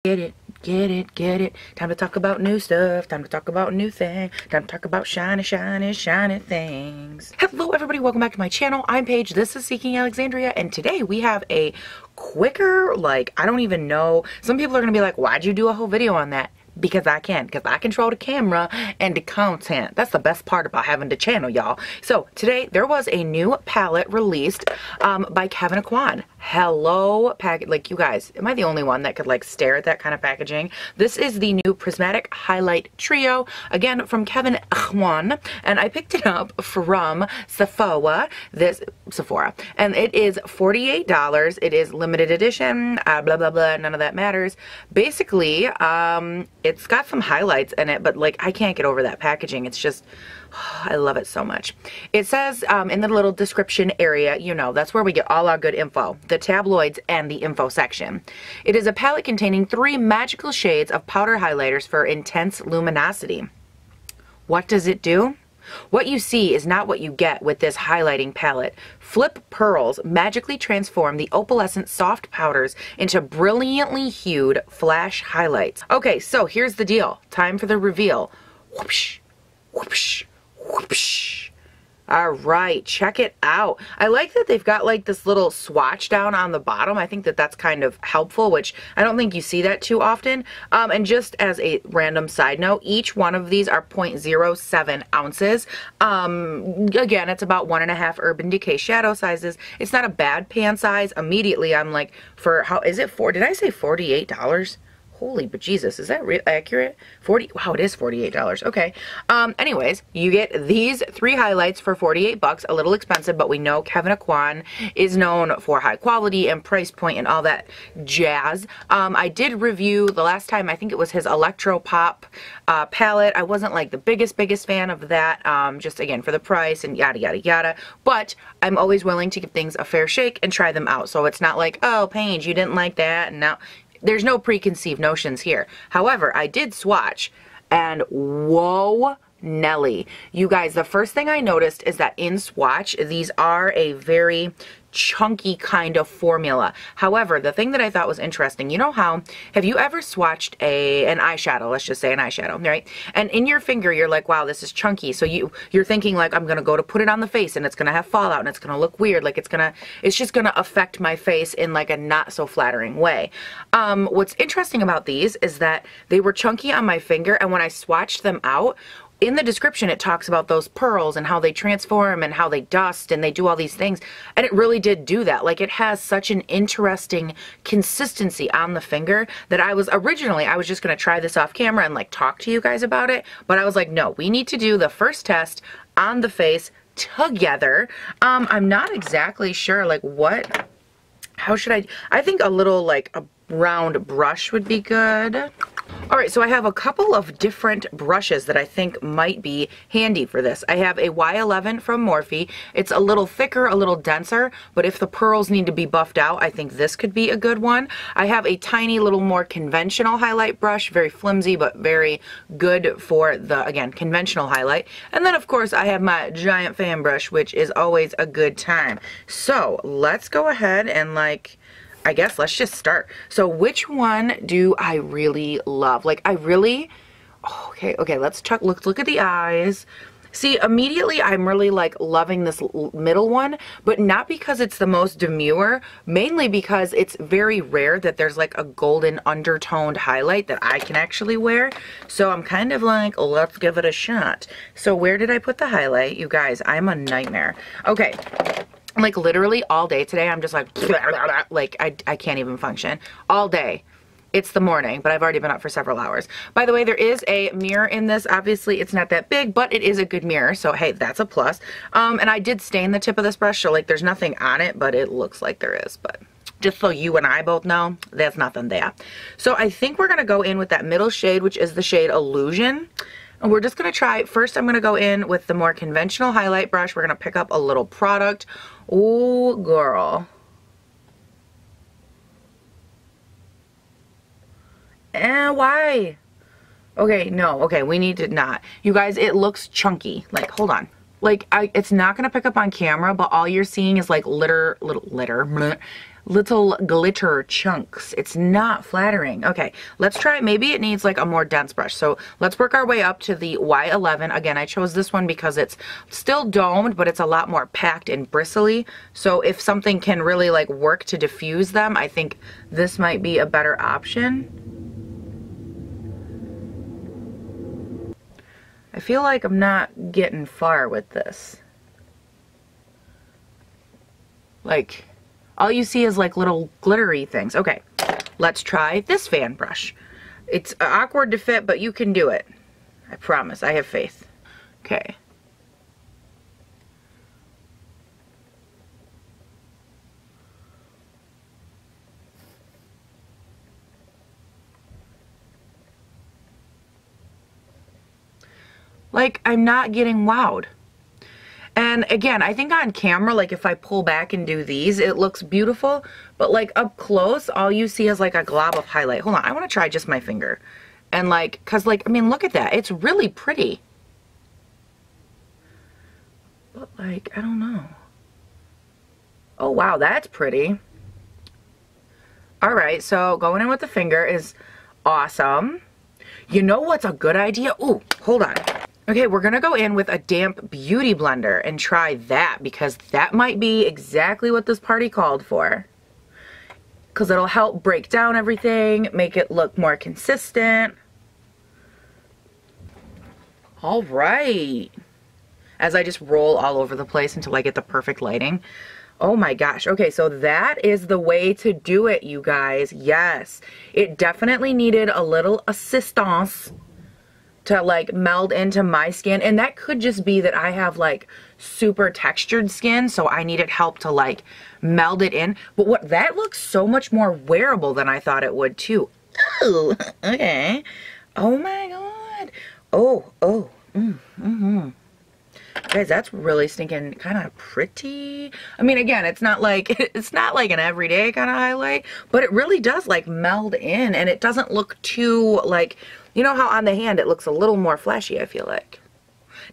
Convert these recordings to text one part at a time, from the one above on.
Get it, get it, get it. Time to talk about new stuff. Time to talk about new thing. Time to talk about shiny, shiny, shiny things. Hello everybody, welcome back to my channel. I'm Paige, this is Seeking Alexandria, and today we have a quicker, like, I don't even know. Some people are gonna be like, why'd you do a whole video on that? Because I can, because I control the camera and the content. That's the best part about having the channel, y'all. So today there was a new palette released by Kevyn Aucoin. Hello package. Like, you guys, am I the only one that could like stare at that kind of packaging? This is the new Prismatic Highlight Trio, again from Kevyn Aucoin, and I picked it up from Sephora, and it is $48. It is limited edition, blah blah blah, none of that matters. Basically, it's got some highlights in it, but like, I can't get over that packaging. It's just, I love it so much. It says in the little description area, you know, that's where we get all our good info, the tabloids and the info section. It is a palette containing 3 magical shades of powder highlighters for intense luminosity. What does it do? What you see is not what you get with this highlighting palette. Flip pearls magically transform the opalescent soft powders into brilliantly hued flash highlights. Okay, so here's the deal. Time for the reveal. Whoopsh, whoopsh, whoopsh. All right, check it out. I like that they've got like this little swatch down on the bottom. I think that that's kind of helpful, which I don't think you see that too often. And just as a random side note, each one of these are 0.07 ounces. Again, it's about 1.5 Urban Decay shadow sizes. It's not a bad pan size. Immediately, I'm like, for how is it for? Did I say $48? Holy bejesus, is that accurate? 40, wow, it is $48, okay. Anyways, you get these 3 highlights for 48 bucks, a little expensive, but we know Kevyn Aucoin is known for high quality and price point and all that jazz. I did review the last time, I think it was his Electro Pop palette. I wasn't like the biggest fan of that, just again for the price and yada yada yada, but I'm always willing to give things a fair shake and try them out, so it's not like, oh, Paige, you didn't like that, and now there's no preconceived notions here. However, I did swatch, and whoa, Nelly. You guys, the first thing I noticed is that in swatch, these are a very chunky kind of formula. However, the thing that I thought was interesting, you know how, have you ever swatched an eyeshadow, let's just say an eyeshadow, right? And in your finger, you're like, wow, this is chunky. So you're thinking like, I'm gonna go to put it on the face and it's gonna have fallout and it's gonna look weird. Like it's just gonna affect my face in like a not so flattering way. What's interesting about these is that they were chunky on my finger, and when I swatched them out, in the description, it talks about those pearls and how they transform and how they dust and they do all these things. And it really did do that. Like, it has such an interesting consistency on the finger that I was just going to try this off camera and like talk to you guys about it. But I was like, no, we need to do the first test on the face together. I'm not exactly sure like how should I think a little like a round brush would be good. Alright, so I have a couple of different brushes that I think might be handy for this. I have a Y11 from Morphe. It's a little thicker, a little denser, but if the pearls need to be buffed out, I think this could be a good one. I have a tiny little more conventional highlight brush, very flimsy, but very good for the, again, conventional highlight. And then, of course, I have my giant fan brush, which is always a good time. So, let's go ahead and, like, I guess let's just start. So which one do I really love? Like, I really, okay, let's look at the eyes. See, immediately I'm really like loving this middle one, but not because it's the most demure, mainly because it's very rare that there's like a golden undertoned highlight that I can actually wear. So I'm kind of like, let's give it a shot. So where did I put the highlight? You guys, I'm a nightmare. Okay. Like literally all day today, I'm just like I can't even function all day. It's the morning, but I've already been up for several hours. By the way, there is a mirror in this. Obviously, it's not that big, but it is a good mirror, so hey, that's a plus. And I did stain the tip of this brush, so like there's nothing on it, but it looks like there is. But just so you and I both know, there's nothing there. So I think we're gonna go in with that middle shade, which is the shade Illusion. And we're just gonna try, first I'm gonna go in with the more conventional highlight brush. We're gonna pick up a little product. Oh, girl. Why? Okay, no, okay, we need to not. You guys, it looks chunky. Like, hold on. like, it's not going to pick up on camera, but all you're seeing is like little glitter chunks. It's not flattering. Okay, let's try it. Maybe it needs like a more dense brush. So let's work our way up to the Y11. Again, I chose this one because it's still domed, but it's a lot more packed and bristly. So if something can really like work to diffuse them, I think this might be a better option. I feel like I'm not getting far with this. Like, all you see is like little glittery things. Okay, let's try this fan brush. It's awkward to fit, but you can do it. I promise, I have faith. Okay. Like, I'm not getting wowed. And again, I think on camera, like if I pull back and do these, it looks beautiful. But like up close, all you see is like a glob of highlight. Hold on, I want to try just my finger. And like, cause like, I mean, look at that. It's really pretty. But like, I don't know. Oh wow, that's pretty. All right, so going in with the finger is awesome. You know what's a good idea? Ooh, hold on. Okay, we're gonna go in with a damp beauty blender and try that because that might be exactly what this party called for. Because it'll help break down everything, make it look more consistent. All right. As I just roll all over the place until I get the perfect lighting. Oh my gosh. Okay, so that is the way to do it, you guys. Yes. It definitely needed a little assistance to like meld into my skin, and that could just be that I have like super textured skin, so I needed help to like meld it in. But what, that looks so much more wearable than I thought it would too. Oh, okay. Oh my god. Oh. Guys, that's really stinking kind of pretty. I mean, again, it's not like an everyday kind of highlight, but it really does like meld in, and it doesn't look too like, you know how on the hand it looks a little more flashy, I feel like.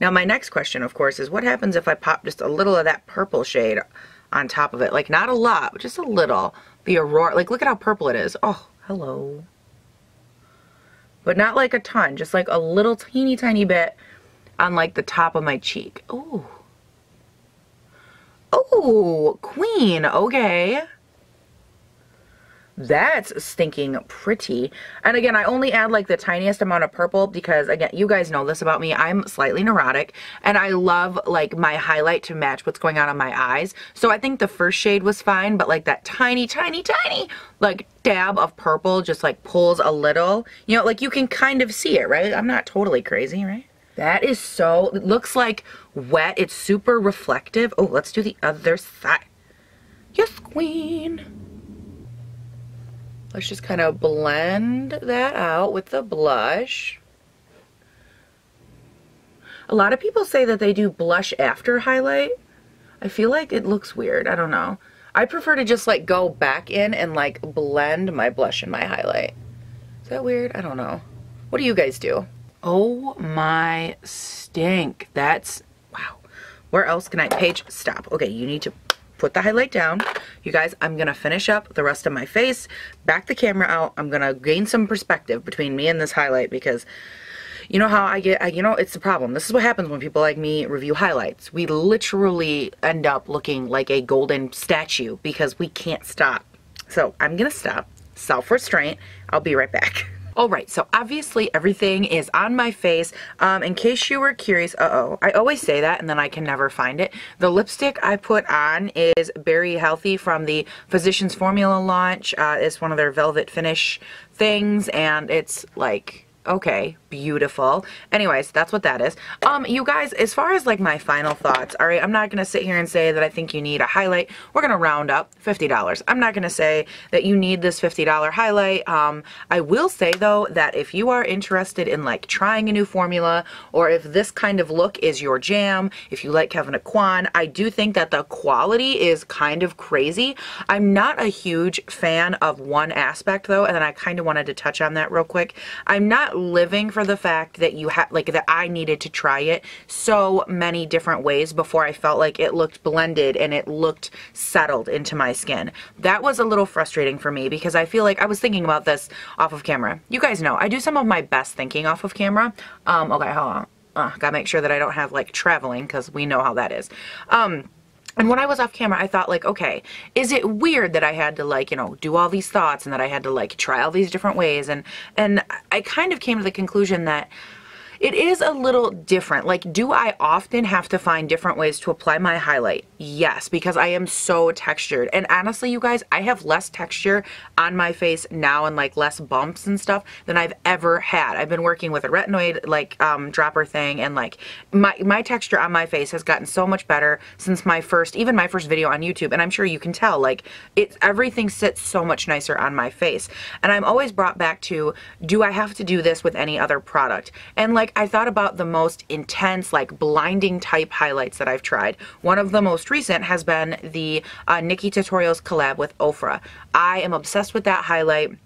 Now my next question, of course, is what happens if I pop just a little of that purple shade on top of it? Like not a lot, but just a little. The Aurora, like look at how purple it is. Oh, hello. But not like a ton, just like a little teeny tiny bit on like the top of my cheek. Ooh. Oh, queen, okay. That's stinking pretty. And again, I only add like the tiniest amount of purple because again, you guys know this about me. I'm slightly neurotic and I love like my highlight to match what's going on in my eyes. So I think the first shade was fine, but like that tiny like dab of purple just like pulls a little, you know, like you can kind of see it, right? I'm not totally crazy, right? That is so, it looks like wet. It's super reflective. Oh, let's do the other side. Yes, queen. Let's just kind of blend that out with the blush. A lot of people say that they do blush after highlight. I feel like it looks weird. I don't know. I prefer to just like go back in and like blend my blush and my highlight. Is that weird? I don't know. What do you guys do? Oh my stink. That's, wow. Where else can I, Paige, stop. Okay, you need to put the highlight down. You guys, I'm gonna finish up the rest of my face, back the camera out. I'm gonna gain some perspective between me and this highlight because you know how I get, you know, it's the problem. This is what happens when people like me review highlights. We literally end up looking like a golden statue because we can't stop. So I'm gonna stop, self-restraint. I'll be right back. Alright, so obviously everything is on my face. In case you were curious, I always say that and then I can never find it. The lipstick I put on is Berry Healthy from the Physicians Formula launch. It's one of their velvet finish things and it's like, okay, beautiful. Anyways, that's what that is. You guys, as far as like my final thoughts, all right, I'm not gonna sit here and say that I think you need a highlight. We're gonna round up $50. I'm not gonna say that you need this $50 highlight. I will say though that if you are interested in like trying a new formula, or if this kind of look is your jam, if you like Kevyn Aucoin, I do think that the quality is kind of crazy. I'm not a huge fan of one aspect though, and then I kind of wanted to touch on that real quick. I'm not living for the fact that you have, like, that I needed to try it so many different ways before I felt like it looked blended and it looked settled into my skin. That was a little frustrating for me because I feel like I was thinking about this off of camera. You guys know, I do some of my best thinking off of camera. Okay, hold on. Gotta make sure that I don't have, like, traveling, because we know how that is. And when I was off camera, I thought, like, okay, is it weird that I had to, like, you know, do all these thoughts and that I had to, like, try all these different ways? And I kind of came to the conclusion that it is a little different. Like, do I often have to find different ways to apply my highlight? Yes, because I am so textured. And honestly, you guys, I have less texture on my face now and, like, less bumps and stuff than I've ever had. I've been working with a retinoid, like, dropper thing, and, like, my texture on my face has gotten so much better since even my first video on YouTube. And I'm sure you can tell, like, everything sits so much nicer on my face. And I'm always brought back to, do I have to do this with any other product? And, like, I thought about the most intense, like, blinding type highlights that I've tried. One of the most recent has been the Nikki Tutorials collab with Ofra. I am obsessed with that highlight.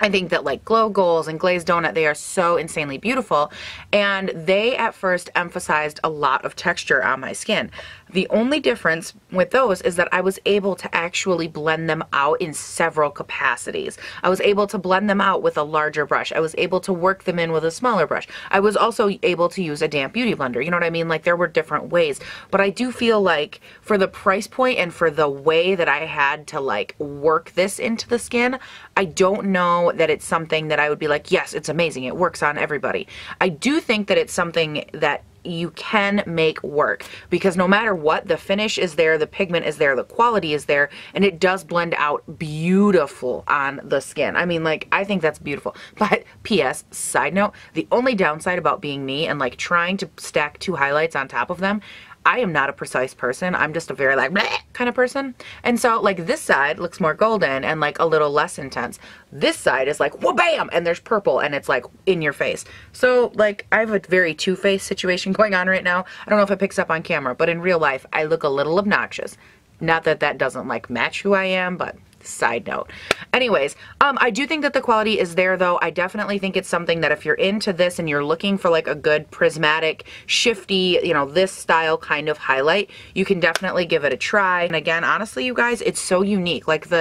I think that, like, Glow Goals and Glazed Donut, they are so insanely beautiful, and they at first emphasized a lot of texture on my skin. The only difference with those is that I was able to actually blend them out in several capacities. I was able to blend them out with a larger brush. I was able to work them in with a smaller brush. I was also able to use a damp beauty blender. You know what I mean? Like, there were different ways. But I do feel like for the price point and for the way that I had to, like, work this into the skin, I don't know that it's something that I would be like, yes, it's amazing, it works on everybody. I do think that it's something that you can make work, because no matter what, the finish is there, the pigment is there, the quality is there, and it does blend out beautiful on the skin. I mean, like, I think that's beautiful. But P.S. side note, the only downside about being me and, like, trying to stack two highlights on top of them, I am not a precise person. I'm just a very, like, bleh kind of person. And so, like, this side looks more golden and, like, a little less intense. This side is like, whoa, bam, and there's purple, and it's, like, in your face. So, like, I have a very two-faced situation going on right now. I don't know if it picks up on camera, but in real life, I look a little obnoxious. Not that that doesn't, like, match who I am, but side note. Anyways, I do think that the quality is there, though. I definitely think it's something that if you're into this and you're looking for, like, a good prismatic, shifty, you know, this style kind of highlight, you can definitely give it a try. And again, honestly, you guys, it's so unique. Like,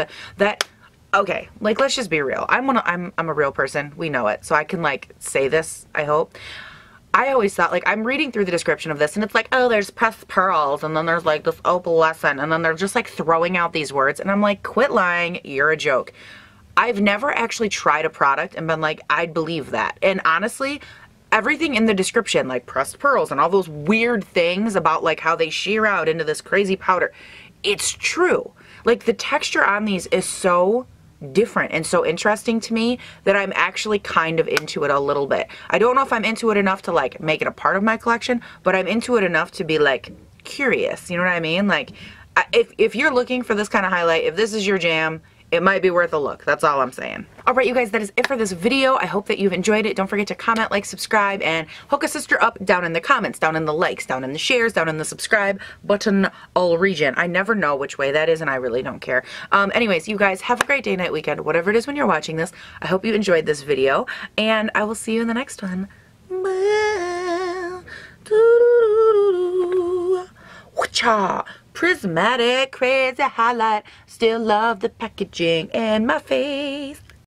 okay, like, let's just be real. I'm a real person. We know it. So I can, like, say this, I hope. I always thought, like, I'm reading through the description of this and it's like, oh, there's pressed pearls, and then there's, like, this opalescent, and then they're just, like, throwing out these words, and I'm like, quit lying, you're a joke. I've never actually tried a product and been like, I'd believe that. And honestly, everything in the description, like pressed pearls and all those weird things about, like, how they shear out into this crazy powder, it's true. Like, the texture on these is so different and so interesting to me that I'm actually kind of into it a little bit. I don't know if I'm into it enough to, like, make it a part of my collection, but I'm into it enough to be, like, curious. You know what I mean? Like, if you're looking for this kind of highlight, if this is your jam, it might be worth a look. That's all I'm saying. Alright, you guys, that is it for this video. I hope that you've enjoyed it. Don't forget to comment, like, subscribe, and hook a sister up down in the comments, down in the likes, down in the shares, down in the subscribe button all region. I never know which way that is, and I really don't care. Anyways, you guys, have a great day, night, weekend, whatever it is when you're watching this. I hope you enjoyed this video, and I will see you in the next one. Prismatic, crazy highlight. Still love the packaging and my face.